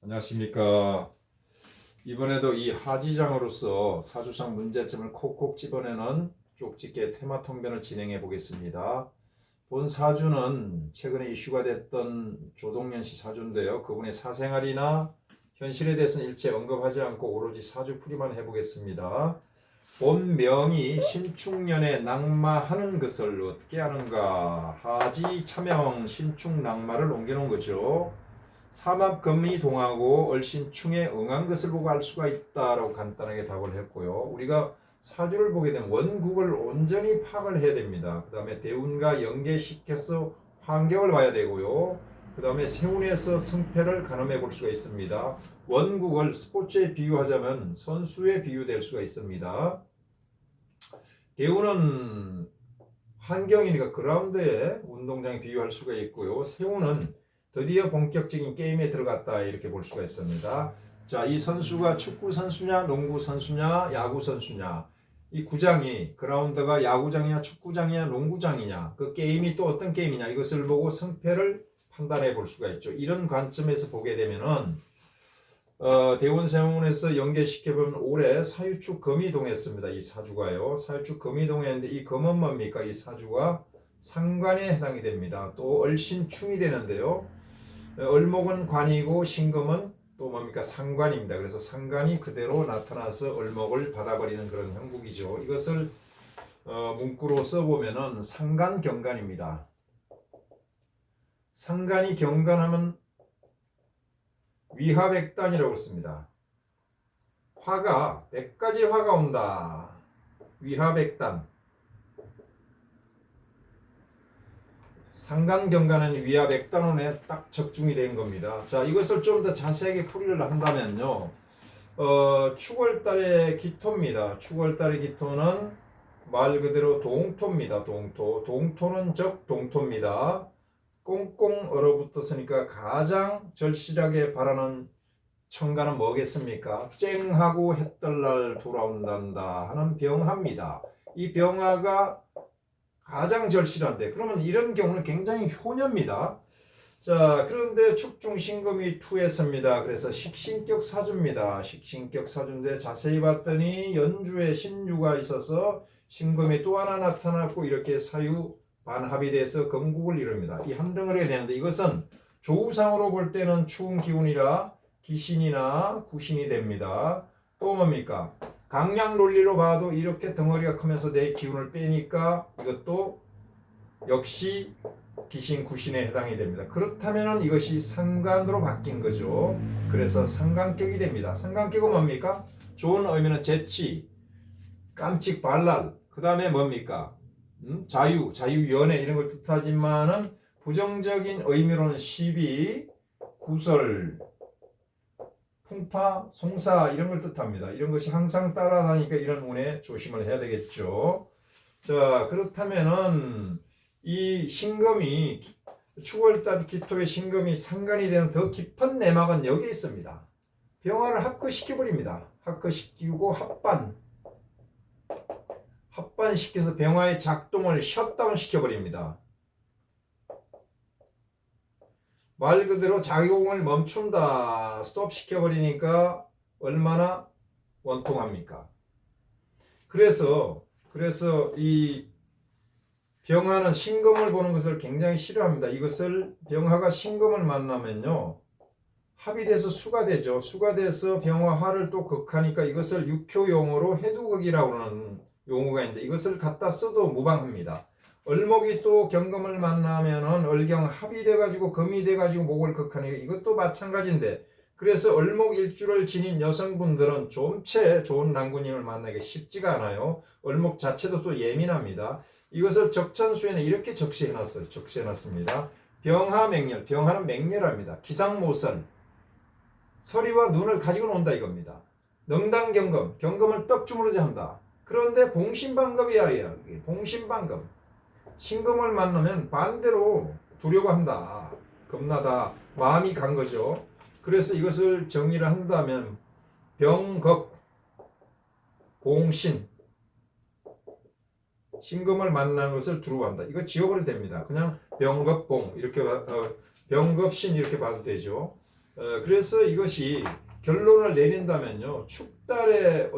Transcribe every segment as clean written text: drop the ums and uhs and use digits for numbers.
안녕하십니까. 이번에도 이 하지장으로서 사주상 문제점을 콕콕 집어내는 쪽집게 테마 통변을 진행해 보겠습니다. 본 사주는 최근에 이슈가 됐던 조동련 씨 사주인데요. 그분의 사생활이나 현실에 대해서는 일체 언급하지 않고 오로지 사주풀이만 해보겠습니다. 본 명이 신축년에 낙마하는 것을 어떻게 하는가? 하지 차명 신축 낙마를 옮겨놓은 거죠. 삼합금이 동하고 얼신충에 응한 것을 보고 알 수가 있다라고 간단하게 답을 했고요. 우리가 사주를 보게 되면 원국을 온전히 파악을 해야 됩니다. 그 다음에 대운과 연계시켜서 환경을 봐야 되고요. 그 다음에 세운에서 승패를 가늠해 볼 수가 있습니다. 원국을 스포츠에 비유하자면 선수에 비유될 수가 있습니다. 대운은 환경이니까 그라운드에 운동장에 비유할 수가 있고요. 세운은 드디어 본격적인 게임에 들어갔다 이렇게 볼 수가 있습니다. 자, 이 선수가 축구 선수냐, 농구 선수냐, 야구 선수냐, 이 구장이 그라운드가 야구장이냐, 축구장이냐, 농구장이냐, 그 게임이 또 어떤 게임이냐 이것을 보고 승패를 판단해 볼 수가 있죠. 이런 관점에서 보게 되면은 대운세운에서 연계시켜보면 올해 사유축 금이 동했습니다. 이 사주가요. 사유축 금이 동했는데 이 금은 뭡니까? 이 사주가 상관에 해당이 됩니다. 또 얼신충이 되는데요. 을목은 관이고 신금은 또 뭡니까? 상관입니다. 그래서 상관이 그대로 나타나서 을목을 받아버리는 그런 형국이죠. 이것을 문구로 써보면은 상간경간입니다. 상간이 경간하면 위화백단이라고 씁니다. 화가 100가지 화가 온다. 위화백단. 상간경간은 위화백단원에 딱 적중이 된 겁니다. 자, 이것을 좀 더 자세하게 풀이를 한다면요. 축월달의 기토입니다. 축월달의 기토는 말 그대로 동토입니다. 동토. 동토는 적동토입니다. 꽁꽁 얼어붙었으니까 가장 절실하게 바라는 청가는 뭐겠습니까? 쨍하고 해뜰날 돌아온단다 하는 병화입니다. 이 병화가 가장 절실한데 그러면 이런 경우는 굉장히 효녀입니다. 자, 그런데 축중신금이 투했습니다. 그래서 식신격 사주입니다. 식신격 사주인데 자세히 봤더니 연주에 신유가 있어서 신금이 또 하나 나타났고 이렇게 사유 반합이 돼서 건국을 이룹니다. 이 함등을 해야 되는데 이것은 조우상으로 볼 때는 추운 기운이라 기신이나 구신이 됩니다. 또 뭡니까? 강약 논리로 봐도 이렇게 덩어리가 크면서 내 기운을 빼니까 이것도 역시 기신 구신에 해당이 됩니다. 그렇다면 이것이 상관으로 바뀐 거죠. 그래서 상관격이 됩니다. 상관격은 뭡니까? 좋은 의미는 재치, 깜찍 발랄, 그 다음에 뭡니까? 자유, 자유연애 이런 걸 뜻하지만은 부정적인 의미로는 시비, 구설, 풍파, 송사 이런 걸 뜻합니다. 이런 것이 항상 따라다니까 이런 운에 조심을 해야 되겠죠. 자, 그렇다면은 이 신금이 축월달 기토의 신금이 상관이 되는 더 깊은 내막은 여기에 있습니다. 병화를 합거시켜버립니다. 합거시키고 합반시켜서 병화의 작동을 셧다운 시켜버립니다. 말 그대로 작용을 멈춘다. 스톱 시켜버리니까 얼마나 원통합니까? 그래서 이 병화는 신금을 보는 것을 굉장히 싫어합니다. 이것을 병화가 신금을 만나면요. 합이 돼서 수가 되죠. 수가 돼서 병화 화를 또 극하니까 이것을 육효용어로 해두극이라고 하는 용어가 있는데 이것을 갖다 써도 무방합니다. 을목이 또 경금을 만나면은 을경 합이 돼가지고 금이 돼가지고 목을 극하니까 이것도 마찬가지인데 그래서 을목일주를 지닌 여성분들은 좀채 좋은 난군님을 만나기 쉽지가 않아요. 을목 자체도 또 예민합니다. 이것을 적천수에는 이렇게 적시해놨습니다. 병하맹렬, 병하는 맹렬합니다. 기상모설, 서리와 눈을 가지고 논다 이겁니다. 능당경금, 경금을 떡주무르지 한다. 그런데 봉신반급이야. 봉신반급. 신금을 만나면 반대로 두려워한다. 겁나다. 마음이 간 거죠. 그래서 이것을 정의를 한다면 병겁, 봉신, 신금을 만나는 것을 두려워한다. 이거 지워버려도 됩니다. 그냥 병겁봉 이렇게 병겁신 이렇게 봐도 되죠. 그래서 이것이 결론을 내린다면요. 축달의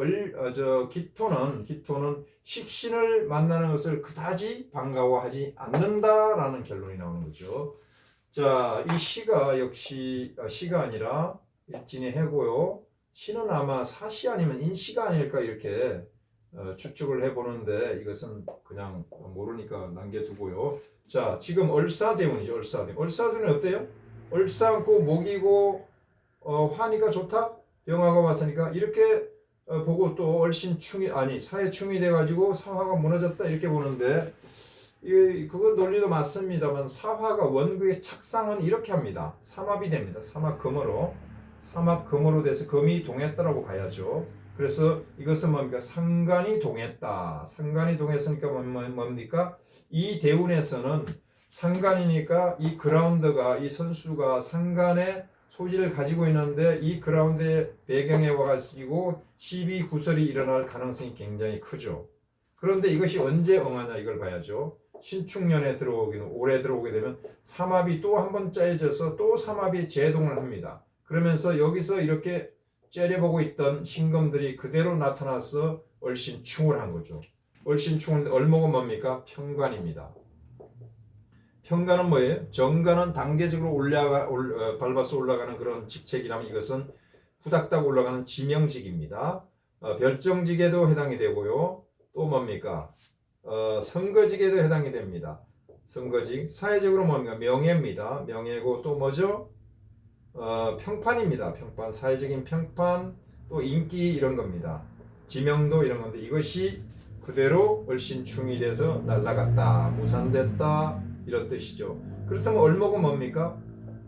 기토는 식신을 만나는 것을 그다지 반가워하지 않는다라는 결론이 나오는 거죠. 자, 이 시가 역시 시가 아니라 일진의 해고요. 시는 아마 사시 아니면 인시가 아닐까 이렇게 추측을 해보는데 이것은 그냥 모르니까 남겨두고요. 자, 지금 얼사대운이죠. 얼사대운이 어때요? 얼싸고 목이고 화니까 좋다. 병화가 왔으니까 이렇게 보고 또 얼신충이 아니 사해충이 돼가지고 사화가 무너졌다 이렇게 보는데 그건 논리도 맞습니다만 사화가 원구의 착상은 이렇게 합니다. 삼합이 됩니다. 삼합금으로 돼서 금이 동했다라고 봐야죠. 그래서 이것은 뭡니까? 상관이 동했다. 상관이 동했으니까 뭡니까? 이 대운에서는 상관이니까 이 그라운드가 이 선수가 상관의 소질을 가지고 있는데 이 그라운드의 배경에 와가지고 시비 구설이 일어날 가능성이 굉장히 크죠. 그런데 이것이 언제 응하냐 이걸 봐야죠. 신축년에 올해 들어오게 되면 삼합이 또 한 번 짜여져서 또 삼합이 제동을 합니다. 그러면서 여기서 이렇게 째려보고 있던 신금들이 그대로 나타나서 얼신충을 한 거죠. 얼신충은 얼목은 뭡니까? 편관입니다. 편관은 뭐예요? 정관은 단계적으로 밟아서 올라가는 그런 직책이라면 이것은 후닥닥 올라가는 지명직입니다. 별정직에도 해당이 되고요. 또 뭡니까? 선거직에도 해당이 됩니다. 선거직. 사회적으로 뭡니까? 명예입니다. 명예고 또 뭐죠? 평판입니다. 평판. 사회적인 평판, 또 인기 이런 겁니다. 지명도 이런 건데 이것이 그대로 얼신충이 돼서 날아갔다, 무산됐다 이런 뜻이죠. 그렇다면 얼목은 뭡니까?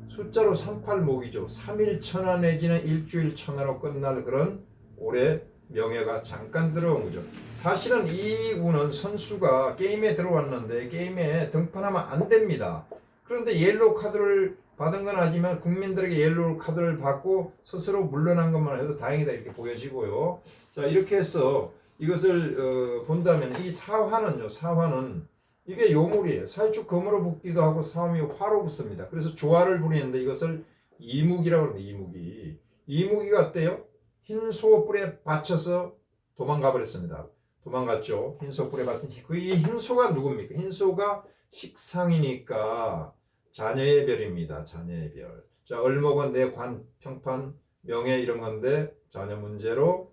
숫자로 38목이죠. 3일 천하 내지는 일주일 천하로 끝날 그런 올해 명예가 잠깐 들어온 거죠. 사실은 이 운은 선수가 게임에 들어왔는데 게임에 등판하면 안 됩니다. 그런데 옐로우 카드를 받은 건 아니지만 국민들에게 옐로우 카드를 받고 스스로 물러난 것만 해도 다행이다 이렇게 보여지고요. 자, 이렇게 해서 이것을 본다면 이 사화는 이게 요물이에요. 사유축 금으로 붙기도 하고 사음이 화로 붙습니다. 그래서 조화를 부리는데 이것을 이무기라고 합니다. 이무기가 어때요? 흰소 뿔에 받쳐서 도망가 버렸습니다. 도망갔죠. 흰소 뿔에 받친 이 흰소가 누굽니까? 흰소가 식상이니까 자녀의 별입니다. 자녀의 별. 자, 얼목은 내 관, 평판, 명예 이런 건데 자녀 문제로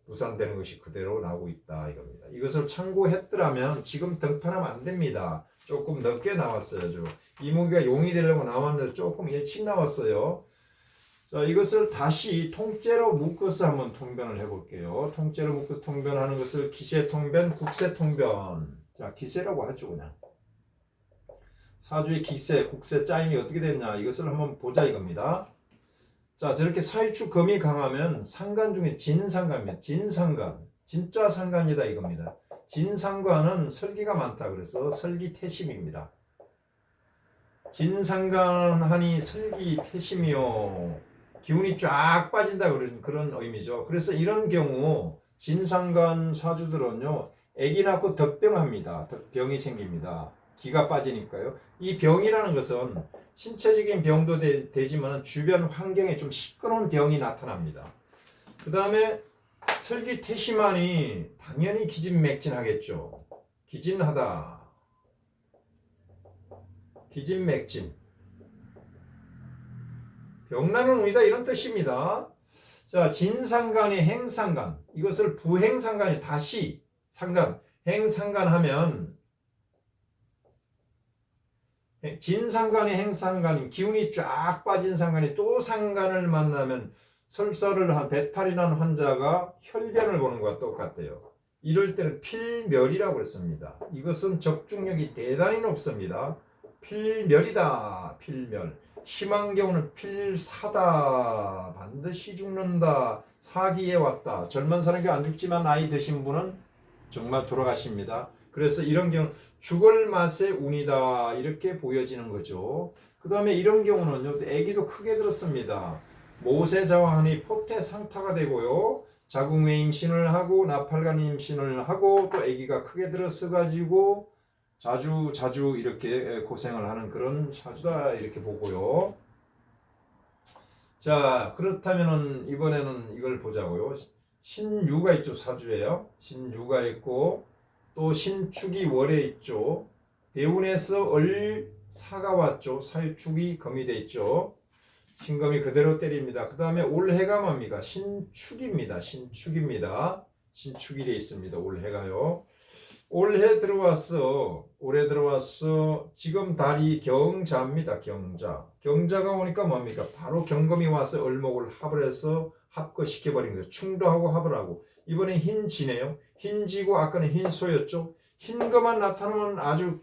무산되는 것이 그대로 나오고 있다 이겁니다. 이것을 참고했더라면 지금 등판하면 안 됩니다. 조금 늦게 나왔어요. 이무기가 용이 되려고 나왔는데 조금 일찍 나왔어요. 자, 이것을 다시 통째로 묶어서 한번 통변을 해볼게요. 통째로 묶어서 통변하는 것을 기세통변, 국세통변. 자, 기세라고 하죠 그냥. 사주의 기세, 국세 짜임이 어떻게 됐냐 이것을 한번 보자 이겁니다. 자, 저렇게 사유축 금이 강하면 상간 중에 진상간입니다. 진상간, 진짜 상간이다 이겁니다. 진상간은 설기가 많다 그래서 설기태심입니다. 진상간하니 설기태심이요. 기운이 쫙 빠진다 그런 의미죠. 그래서 이런 경우 진상간 사주들은요, 아기 낳고 덕병합니다. 병이 생깁니다. 기가 빠지니까요. 이 병이라는 것은 신체적인 병도 되지만 주변 환경에 좀 시끄러운 병이 나타납니다. 그 다음에 설기태심하니 당연히 기진맥진하겠죠. 기진하다. 기진맥진. 병나는 운이다 이런 뜻입니다. 자, 진상간이 행상간. 이것을 부행상간이 다시 상간. 행상간하면 진상간이 행상간이 기운이 쫙 빠진 상간이 또 상간을 만나면 설사를 한 배탈이라는 환자가 혈변을 보는 것과 똑같아요. 이럴 때는 필멸이라고 했습니다. 이것은 적중력이 대단히 높습니다. 필멸이다. 필멸. 심한 경우는 필사다. 반드시 죽는다. 사기에 왔다. 젊은 사람이 안 죽지만 나이 드신 분은 정말 돌아가십니다. 그래서 이런 경우 죽을 맛의 운이다 이렇게 보여지는 거죠. 그 다음에 이런 경우는요, 아기도 크게 들었습니다. 모세자왕하니 포태상타가 되고요, 자궁외 임신을 하고 나팔관 임신을 하고 또 아기가 크게 들어서 가지고 자주 이렇게 고생을 하는 그런 사주다 이렇게 보고요. 자, 그렇다면은 이번에는 이걸 보자고요. 신유가 있죠. 사주에요. 신유가 있고 또 신축이 월에 있죠. 대운에서 을사가 왔죠. 사유축이 금이 돼 있죠. 신금이 그대로 때립니다. 그 다음에 올해가 뭡니까? 신축입니다. 신축입니다. 신축이 돼 있습니다. 올해가요. 올해 들어왔어. 올해 들어왔어. 지금 달이 경자입니다. 경자. 경자가 오니까 뭡니까? 바로 경금이 와서 을목을 합을 해서 합거시켜버린 거예요. 충돌하고 합을 하고. 이번에 흰지네요. 흰지고 아까는 흰소였죠. 흰거만 나타나면 아주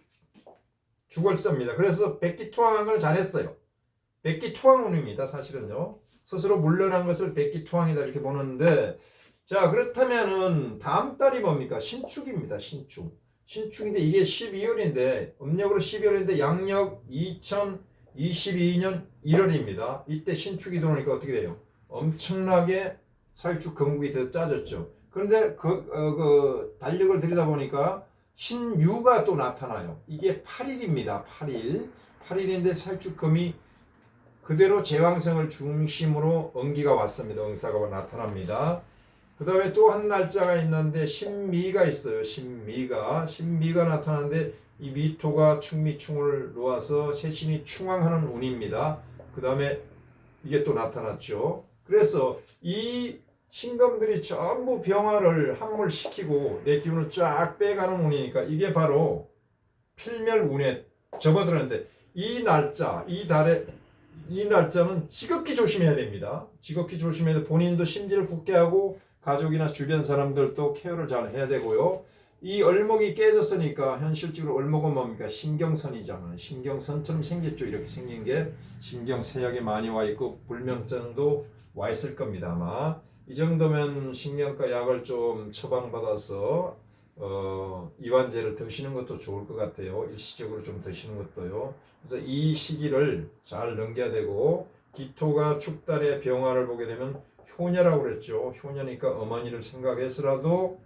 죽을섭니다. 그래서 백기투항한 걸 잘했어요. 백기투항운입니다. 사실은요. 스스로 물러난 것을 백기투항이다 이렇게 보는데, 자, 그렇다면은 다음 달이 뭡니까? 신축입니다. 신축. 신축인데 이게 12월인데 음력으로 12월인데 양력 2022년 1월입니다. 이때 신축이 들어오니까 어떻게 돼요? 엄청나게 사유축 금국이 더 짜졌죠. 그런데 그 달력을 들이다 보니까 신유가 또 나타나요. 이게 8일입니다. 8일. 8일인데 사유축 금이 그대로 제왕성을 중심으로 응기가 왔습니다. 응사가 나타납니다. 그 다음에 또 한 날짜가 있는데 신미가 있어요. 신미가 나타나는데 이 미토가 충미충을 놓아서 세신이 충왕하는 운입니다. 그 다음에 이게 또 나타났죠. 그래서 이 신금들이 전부 병화를 함몰시키고 내 기운을 쫙 빼가는 운이니까 이게 바로 필멸운에 접어들었는데 이 날짜, 이 달에 이 날짜는 지극히 조심해야 됩니다. 지극히 조심해야 돼. 본인도 심지를 굳게 하고 가족이나 주변 사람들도 케어를 잘 해야 되고요. 이 을목이 깨졌으니까 현실적으로 을목은 뭡니까? 신경선이잖아요. 신경선처럼 생겼죠. 이렇게 생긴 게 신경세약이 많이 와 있고 불면증도 와 있을 겁니다. 아마 이 정도면 신경과 약을 좀 처방받아서 이완제를 드시는 것도 좋을 것 같아요. 일시적으로 좀 드시는 것도요. 그래서 이 시기를 잘 넘겨야 되고 기토가 축달의 병화를 보게 되면 효녀라고 그랬죠. 효녀니까 어머니를 생각해서라도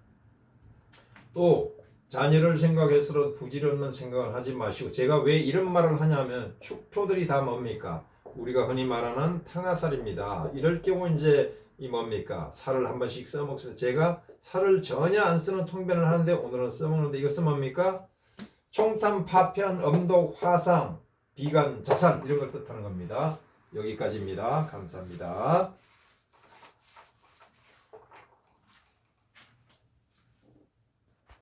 또 자녀를 생각해서라도 부질없는 생각을 하지 마시고 제가 왜 이런 말을 하냐면 축토들이 다 뭡니까? 우리가 흔히 말하는 탕화살입니다. 이럴 경우 이제 이 뭡니까? 살을 한 번씩 써먹습니다. 제가 살을 전혀 안 쓰는 통변을 하는데 오늘은 써먹는데 이것은 뭡니까? 총탄, 파편, 음독, 화상, 비관, 자산 이런 걸 뜻하는 겁니다. 여기까지입니다. 감사합니다.